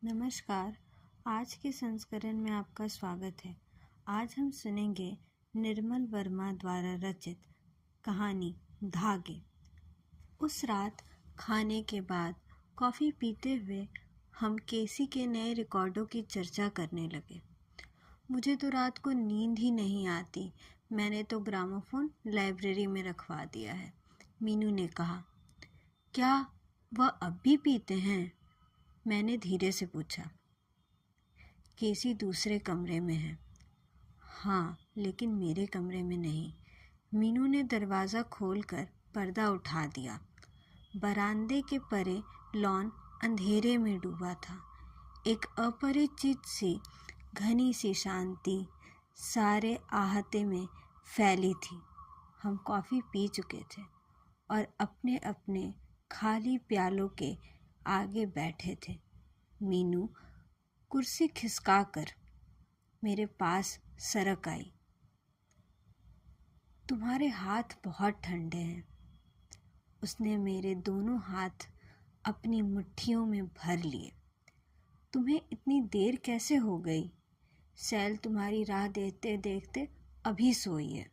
नमस्कार। आज के संस्करण में आपका स्वागत है। आज हम सुनेंगे निर्मल वर्मा द्वारा रचित कहानी धागे। उस रात खाने के बाद कॉफ़ी पीते हुए हम केसी के नए रिकॉर्डों की चर्चा करने लगे। मुझे तो रात को नींद ही नहीं आती। मैंने तो ग्रामोफोन लाइब्रेरी में रखवा दिया है। मीनू ने कहा। क्या वह अब भी पीते हैं? मैंने धीरे से पूछा। केसी दूसरे कमरे में है। हाँ, लेकिन मेरे कमरे में नहीं। मीनू ने दरवाज़ा खोलकर पर्दा उठा दिया। बरामदे के परे लॉन अंधेरे में डूबा था। एक अपरिचित सी घनी सी शांति सारे आहते में फैली थी। हम कॉफ़ी पी चुके थे और अपने अपने खाली प्यालों के आगे बैठे थे। मीनू कुर्सी खिसकाकर मेरे पास सरक आई। तुम्हारे हाथ बहुत ठंडे हैं। उसने मेरे दोनों हाथ अपनी मुट्ठियों में भर लिए। तुम्हें इतनी देर कैसे हो गई? सैल तुम्हारी राह देखते देखते अभी सोई है।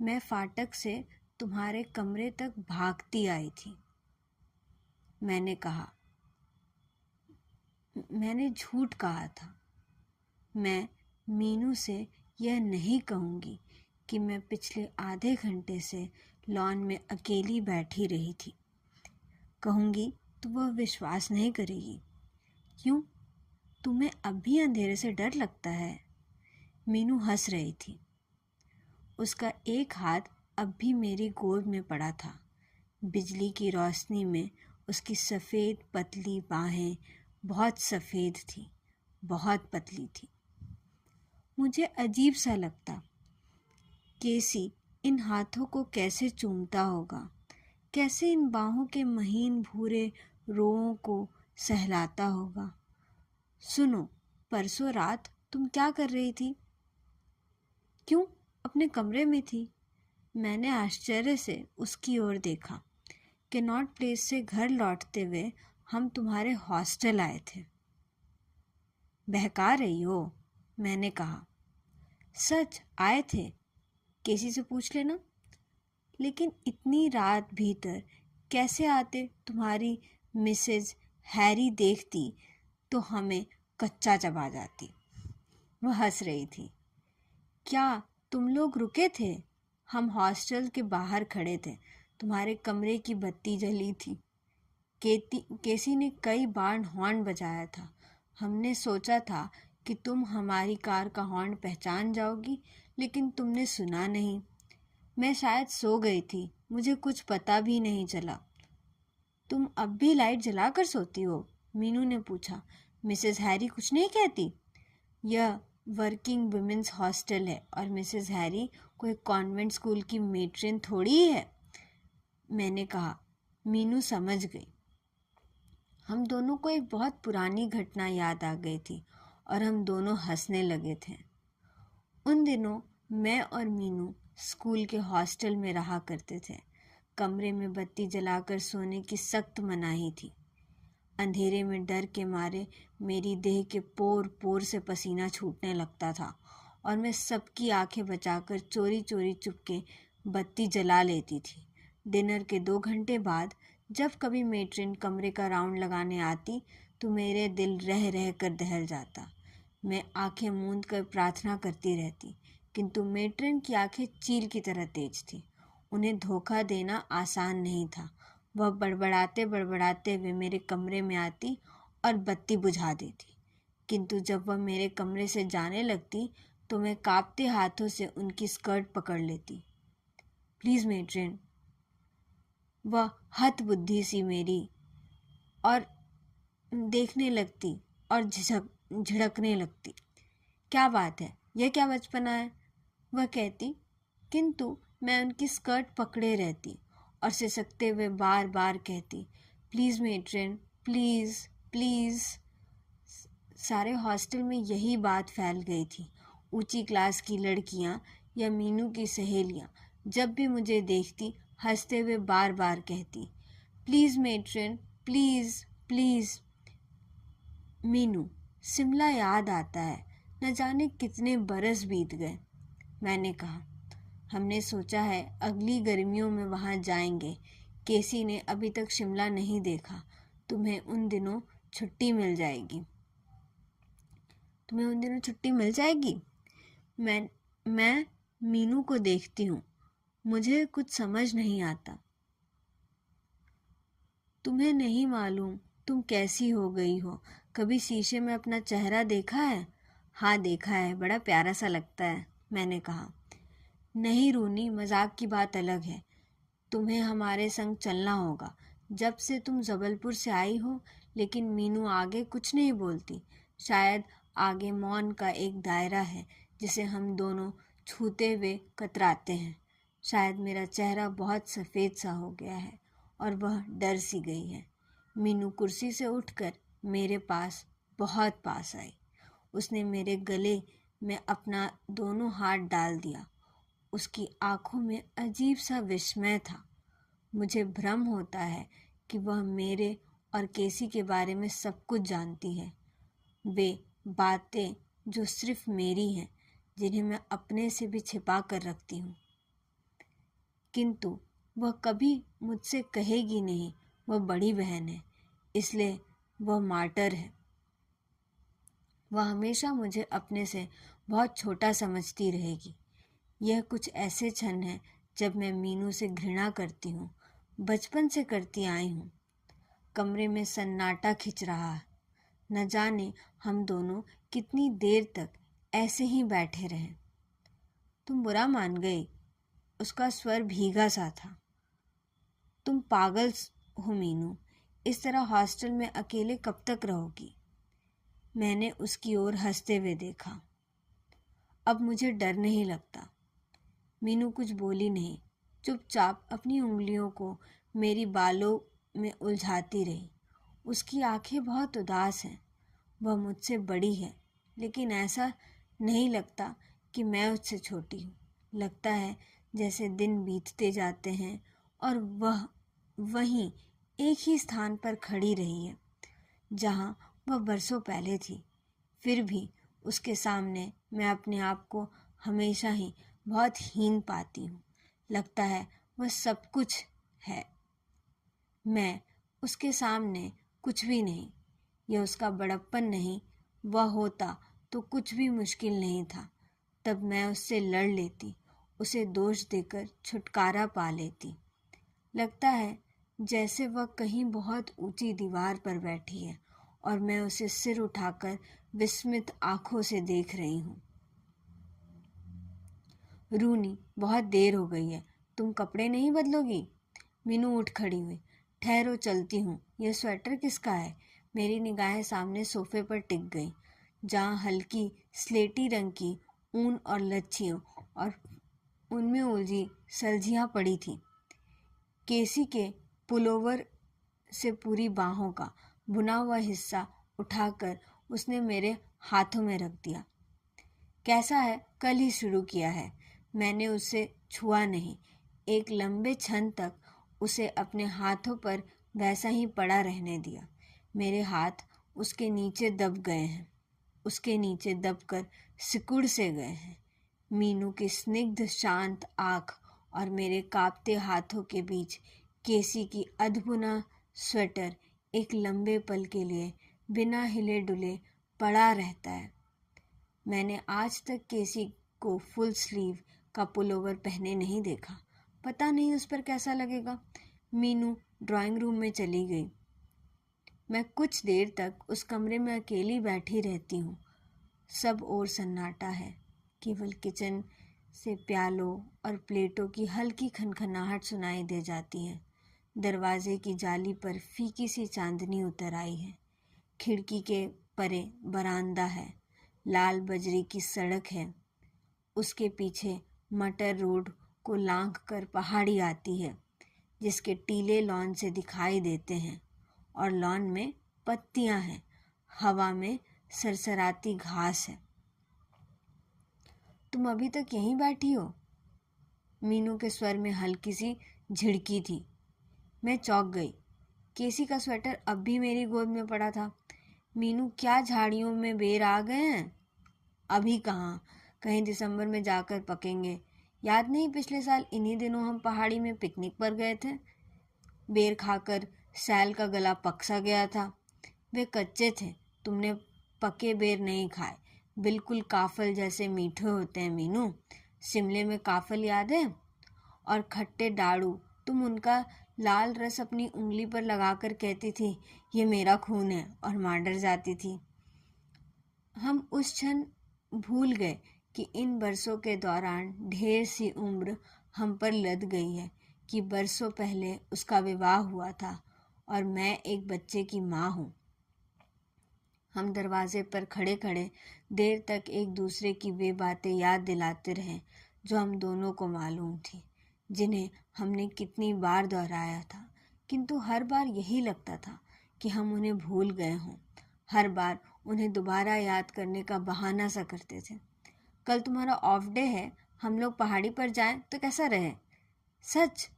मैं फाटक से तुम्हारे कमरे तक भागती आई थी। मैंने कहा। मैंने झूठ कहा था। मैं मीनू से यह नहीं कहूँगी कि मैं पिछले आधे घंटे से लॉन में अकेली बैठी रही थी। कहूँगी तो वह विश्वास नहीं करेगी। क्यों? तुम्हें अब भी अंधेरे से डर लगता है? मीनू हंस रही थी। उसका एक हाथ अब भी मेरी गोद में पड़ा था। बिजली की रोशनी में उसकी सफ़ेद पतली बाहें बहुत सफ़ेद थी, बहुत पतली थी। मुझे अजीब सा लगता। केसी इन हाथों को कैसे चूमता होगा, कैसे इन बाहों के महीन भूरे रोओं को सहलाता होगा। सुनो, परसों रात तुम क्या कर रही थी? क्यों? अपने कमरे में थी। मैंने आश्चर्य से उसकी ओर देखा। कैनॉट प्लेस से घर लौटते हुए हम तुम्हारे हॉस्टल आए थे। बहका रही हो? मैंने कहा। सच आए थे। केसी से पूछ लेना। लेकिन इतनी रात भीतर कैसे आते? तुम्हारी मिसेज हैरी देखती तो हमें कच्चा चबा जाती। वह हंस रही थी। क्या तुम लोग रुके थे? हम हॉस्टल के बाहर खड़े थे। तुम्हारे कमरे की बत्ती जली थी। केसी ने कई बार हॉर्न बजाया था। हमने सोचा था कि तुम हमारी कार का हॉर्न पहचान जाओगी, लेकिन तुमने सुना नहीं। मैं शायद सो गई थी। मुझे कुछ पता भी नहीं चला। तुम अब भी लाइट जलाकर सोती हो? मीनू ने पूछा। मिसेस हैरी कुछ नहीं कहती? यह वर्किंग वुमेन्स हॉस्टल है और मिसेस हैरी कोई कॉन्वेंट स्कूल की मेट्रन थोड़ी ही है। मैंने कहा। मीनू समझ गई। हम दोनों को एक बहुत पुरानी घटना याद आ गई थी और हम दोनों हंसने लगे थे। उन दिनों मैं और मीनू स्कूल के हॉस्टल में रहा करते थे। कमरे में बत्ती जलाकर सोने की सख्त मनाही थी। अंधेरे में डर के मारे मेरी देह के पोर पोर से पसीना छूटने लगता था और मैं सबकी आंखें बचाकर चोरी चोरी चुपके बत्ती जला लेती थी। डिनर के 2 घंटे बाद जब कभी मेट्रन कमरे का राउंड लगाने आती तो मेरे दिल रह रह कर दहल जाता। मैं आंखें मूंद कर प्रार्थना करती रहती, किंतु मेट्रन की आंखें चील की तरह तेज थी। उन्हें धोखा देना आसान नहीं था। वह बड़बड़ाते बड़बड़ाते हुए मेरे कमरे में आती और बत्ती बुझा देती, किंतु जब वह मेरे कमरे से जाने लगती तो मैं कांपते हाथों से उनकी स्कर्ट पकड़ लेती। Please matron. वह हतबुद्धि सी मेरी और देखने लगती और झिड़कने लगती। क्या बात है? यह क्या बचपना है? वह कहती, किंतु मैं उनकी स्कर्ट पकड़े रहती और सिसकते हुए बार बार कहती, प्लीज़ मेट्रन, प्लीज़ प्लीज़। सारे हॉस्टल में यही बात फैल गई थी। ऊंची क्लास की लड़कियां या मीनू की सहेलियां जब भी मुझे देखती हंसते हुए बार बार कहती, please matron, please please. Meenu, Shimla याद आता है, न जाने कितने बरस बीत गए। मैंने कहा, हमने सोचा है अगली गर्मियों में वहाँ जाएंगे। केसी ने अभी तक शिमला नहीं देखा। तुम्हें उन दिनों छुट्टी मिल जाएगी। मैं मीनू को देखती हूँ। मुझे कुछ समझ नहीं आता। तुम्हें नहीं मालूम तुम कैसी हो गई हो। कभी शीशे में अपना चेहरा देखा है? हाँ देखा है, बड़ा प्यारा सा लगता है, मैंने कहा। नहीं रूनी, मजाक की बात अलग है। तुम्हें हमारे संग चलना होगा। जब से तुम जबलपुर से आई हो। लेकिन मीनू आगे कुछ नहीं बोलती। शायद आगे मौन का एक दायरा है जिसे हम दोनों छूते हुए कतराते हैं। शायद मेरा चेहरा बहुत सफ़ेद सा हो गया है और वह डर सी गई है। मीनू कुर्सी से उठकर मेरे पास, बहुत पास आई। उसने मेरे गले में अपना दोनों हाथ डाल दिया। उसकी आंखों में अजीब सा विस्मय था। मुझे भ्रम होता है कि वह मेरे और केसी के बारे में सब कुछ जानती है। वे बातें जो सिर्फ मेरी हैं, जिन्हें मैं अपने से भी छिपा कर रखती हूँ। किंतु वह कभी मुझसे कहेगी नहीं। वह बड़ी बहन है, इसलिए वह मार्टर है। वह हमेशा मुझे अपने से बहुत छोटा समझती रहेगी। यह कुछ ऐसे क्षण हैं जब मैं मीनू से घृणा करती हूँ। बचपन से करती आई हूँ। कमरे में सन्नाटा खिंच रहा है। न जाने हम दोनों कितनी देर तक ऐसे ही बैठे रहे। तुम बुरा मान गई। उसका स्वर भीगा सा था। तुम पागल हो मीनू। इस तरह हॉस्टल में अकेले कब तक रहोगी? मैंने उसकी ओर हंसते हुए देखा। अब मुझे डर नहीं लगता। मीनू कुछ बोली नहीं, चुपचाप अपनी उंगलियों को मेरी बालों में उलझाती रही। उसकी आंखें बहुत उदास हैं। वह मुझसे बड़ी है, लेकिन ऐसा नहीं लगता कि मैं उससे छोटी हूँ। लगता है जैसे दिन बीतते जाते हैं और वह वहीं एक ही स्थान पर खड़ी रही है जहाँ वह बरसों पहले थी। फिर भी उसके सामने मैं अपने आप को हमेशा ही बहुत हीन पाती हूँ। लगता है वह सब कुछ है, मैं उसके सामने कुछ भी नहीं। यह उसका बड़प्पन नहीं। वह होता तो कुछ भी मुश्किल नहीं था। तब मैं उससे लड़ लेती, उसे दोष देकर छुटकारा पा लेती। लगता है जैसे वह कहीं बहुत ऊंची दीवार पर बैठी है और मैं उसे सिर उठाकर विस्मित आंखों से देख रही हूँ। रूनी, बहुत देर हो गई है। तुम कपड़े नहीं बदलोगी? मीनू उठ खड़ी हुई। ठहरो, चलती हूँ। यह स्वेटर किसका है? मेरी निगाहें सामने सोफे पर टिक गई, जहाँ हल्की स्लेटी रंग की ऊन और लच्छियों और उनमें उलझी सलझियाँ पड़ी थी। केसी के पुलोवर से पूरी बाहों का बुना हुआ हिस्सा उठाकर उसने मेरे हाथों में रख दिया। कैसा है? कल ही शुरू किया है। मैंने उसे छुआ नहीं। एक लंबे क्षण तक उसे अपने हाथों पर वैसा ही पड़ा रहने दिया। मेरे हाथ उसके नीचे दब गए हैं, उसके नीचे दबकर सिकुड़ से गए हैं। मीनू की स्निग्ध शांत आँख और मेरे कांपते हाथों के बीच केसी की अधबुना स्वेटर एक लंबे पल के लिए बिना हिले डुले पड़ा रहता है। मैंने आज तक केसी को फुल स्लीव का पुलोवर पहने नहीं देखा। पता नहीं उस पर कैसा लगेगा। मीनू ड्राइंग रूम में चली गई। मैं कुछ देर तक उस कमरे में अकेली बैठी रहती हूँ। सब और सन्नाटा है। केवल किचन से प्यालों और प्लेटों की हल्की खनखनाहट सुनाई दे जाती है। दरवाजे की जाली पर फीकी सी चांदनी उतर आई है। खिड़की के परे बरामदा है। लाल बजरी की सड़क है। उसके पीछे मटर रोड को लांघ कर पहाड़ी आती है, जिसके टीले लॉन से दिखाई देते हैं और लॉन में पत्तियां हैं। हवा में सरसराती घास है। तुम अभी तक यहीं बैठी हो? मीनू के स्वर में हल्की सी झिड़की थी। मैं चौंक गई। केसी का स्वेटर अब भी मेरी गोद में पड़ा था। मीनू, क्या झाड़ियों में बेर आ गए हैं? अभी कहाँ, कहीं दिसंबर में जाकर पकेंगे। याद नहीं, पिछले साल इन्हीं दिनों हम पहाड़ी में पिकनिक पर गए थे। बेर खाकर सैल का गला पक सा गया था। वे कच्चे थे, तुमने पके बेर नहीं खाए। बिल्कुल काफल जैसे मीठे होते हैं मीनू। शिमले में काफल याद है? और खट्टे डाड़ू, तुम उनका लाल रस अपनी उंगली पर लगाकर कहती थी, ये मेरा खून है, और मां डर जाती थी। हम उस क्षण भूल गए कि इन बरसों के दौरान ढेर सी उम्र हम पर लद गई है, कि बरसों पहले उसका विवाह हुआ था और मैं एक बच्चे की माँ हूँ। हम दरवाजे पर खड़े खड़े देर तक एक दूसरे की वे बातें याद दिलाते रहे जो हम दोनों को मालूम थी, जिन्हें हमने कितनी बार दोहराया था, किंतु हर बार यही लगता था कि हम उन्हें भूल गए हों। हर बार उन्हें दोबारा याद करने का बहाना सा करते थे। कल तुम्हारा ऑफ डे है, हम लोग पहाड़ी पर जाएं तो कैसा रहे? सच?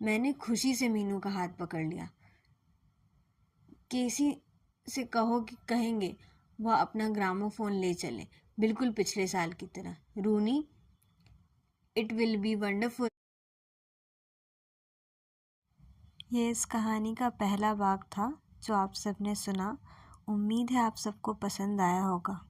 मैंने खुशी से मीनू का हाथ पकड़ लिया। केसी से कहो कि कहेंगे वह अपना ग्रामोफोन ले चले, बिल्कुल पिछले साल की तरह। रूनी, इट विल बी वंडरफुल। ये इस कहानी का पहला भाग था जो आप सबने सुना। उम्मीद है आप सबको पसंद आया होगा।